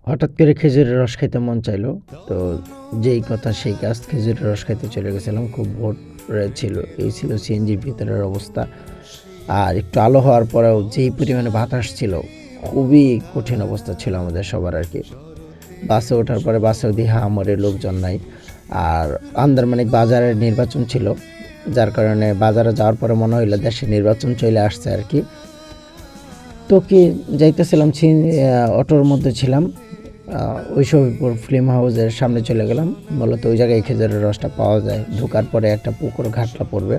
হঠাৎ করে খেজুরের রস খাইতে মন চাইলো। তো যেই কথা সেই কাজ, খেজুরের রস খাইতে চলে গেছিলাম। খুব ভোর ছিল, এই ছিল সিএনজির ভিতরের অবস্থা। আর একটু আলো হওয়ার পরেও যেই পরিমাণে বাতাস ছিল, খুবই কঠিন অবস্থা ছিল আমাদের সবার আর কি। বাসে ওঠার পরে বাসেও দিহা আমরে লোকজন নাই। আর আন্দারমানিক বাজারের নির্বাচন ছিল, যার কারণে বাজারে যাওয়ার পরে মনে হইলো দেশে নির্বাচন চলে আসছে আর কি। তো কি যাইতেছিলাম, অটোর মধ্যে ছিলাম, ওই শহীদপুর ফিল্ম হাউসের সামনে চলে গেলাম। মূলত ওই জায়গায় খেজুরের রসটা পাওয়া যায়। ঢোকার পরে একটা পুকুর ঘাটলা পড়বে,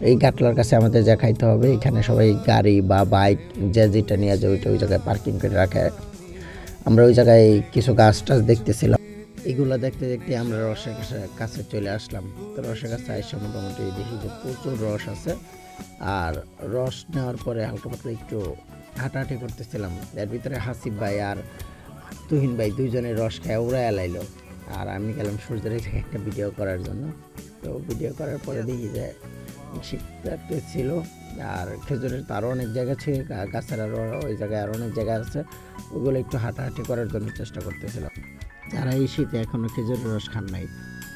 এই ঘাটলার কাছে আমাদের যা খাইতে হবে। এখানে সবাই গাড়ি বা বাইক যে যেটা নিয়ে যায় ওইটা ওই জায়গায় পার্কিং করে রাখে। আমরা ওই জায়গায় কিছু গাছ টাছ দেখতেছিলাম। এগুলো দেখতে দেখতে আমরা রসের কাছে চলে আসলাম। তো রসের কাছে এসে মোটামুটি দেখি যে প্রচুর রস আছে। আর রস নেওয়ার পরে হালকা পাতলা একটু হাঁটাহাঁটি করতেছিলাম। এর ভিতরে হাসিব ভাই আর তুহিন ভাই দুইজনের রস খায় ওরা এলাইলো। আর আমি গেলাম সূর্যের থেকে একটা ভিডিও করার জন্য। তো ভিডিও করার পরে দেখি যে শীতটা ছিল। আর খেজুরের তো আরও অনেক জায়গা ছিল, গাছের আরও ওই জায়গায় আরও অনেক জায়গা আছে, ওগুলো একটু হাঁটাহাঁটি করার জন্য চেষ্টা করতেছিলাম। যারা এই শীতে এখনও খেজুরের রস খান নাই,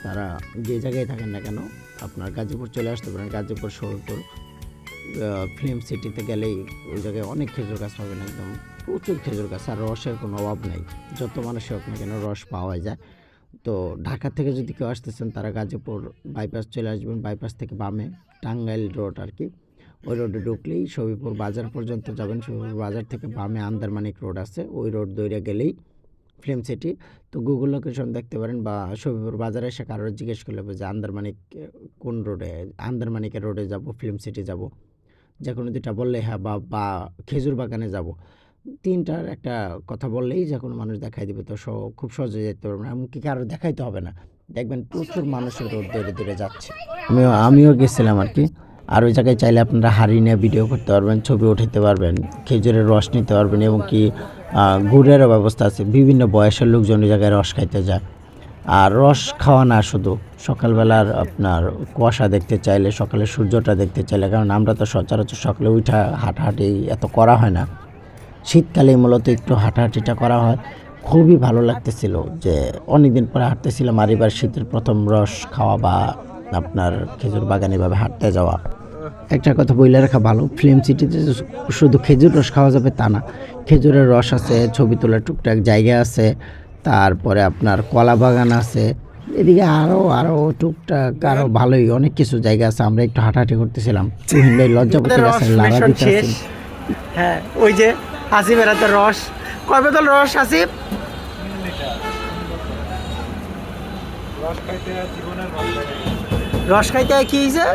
তারা যে জায়গায় থাকেন না কেন আপনার গাজীপুর চলে আসতে পারেন। গাজীপুর শহরপুর ফিল্ম সিটিতে গেলেই ওই জায়গায় অনেক খেজুর গাছ পাবেন, একদম প্রচুর খেজুর গাছ। আর রসের কোনো অভাব নেই, যত মানুষই হোক না কেন রস পাওয়া যায়। তো ঢাকা থেকে যদি কেউ আসতেছেন তারা গাজীপুর বাইপাস চলে আসবেন। বাইপাস থেকে বামে টাঙ্গাইল রোড আর কি, ওই রোডে ঢুকলেই শহীদপুর বাজার পর্যন্ত যাবেন। শহীদপুর বাজার থেকে বামে আন্দারমানিক রোড আছে, ওই রোড দৌড়ে গেলেই ফিল্ম সিটি। তো গুগল লোকেশন দেখতে পারেন, বা শহীদপুর বাজারে এসে কারোর জিজ্ঞেস করলে যে আন্দারমানিক কোন রোডে, আন্দারমানিকের রোডে যাব, ফিল্ম সিটি যাব, যে কোনো দুটা বললে হ্যাঁ, বা খেজুর বাগানে যাব, তিনটার একটা কথা বললেই যে কোনো মানুষ দেখাই দেবে। তো খুব সহজে যেতে পারবেন, এমনকি কারো দেখাইতে হবে না। দেখবেন প্রচুর মানুষের রোড ধরে ধরে যাচ্ছে। আমিও গেছিলাম আর কি। আর ওই জায়গায় চাইলে আপনারা হাড়ি নিয়ে ভিডিও করতে পারবেন, ছবি উঠাতে পারবেন, খেজুরের রস নিতে পারবেন, এবং কি গুড়েরও ব্যবস্থা আছে। বিভিন্ন বয়সের লোকজন ওই জায়গায় রস খাইতে যায়। আর রস খাওয়া না শুধু, সকালবেলার আপনার কুয়াশা দেখতে চাইলে, সকালে সূর্যটা দেখতে চাইলে, কারণ আমরা তো সচরাচর সকালে উঠা হাঁটাহাঁটি এত করা হয় না, শীতকালে মূলত একটু হাঁটাহাঁটিটা করা হয়। খুবই ভালো লাগতেছিল যে অনেকদিন পরে হাঁটতেছিলাম। আর এবার শীতের প্রথম রস খাওয়া বা আপনার খেজুর বাগানে এভাবে হাঁটতে যাওয়া। একটা কথা বইলে রাখা ভালো, ফিল্ম সিটিতে শুধু খেজুর রস খাওয়া যাবে তা না, খেজুরের রস আছে, ছবি তোলার টুকটাক জায়গা আছে, তারপরে আপনার কলা বাগান আছে, এদিকে আরও টুকটাক আরও ভালোই অনেক কিছু জায়গা আছে। আমরা একটু হাঁটাহাঁটি করতেছিলাম। তুহিন ভাই লজ্জাপতি গাছের লাড়া দিতে আছেন। হ্যাঁ, ওই যে আসিফের হাতে রস, কয় বোতল রস আসিফ? রস খাইতে কি হয়েছে?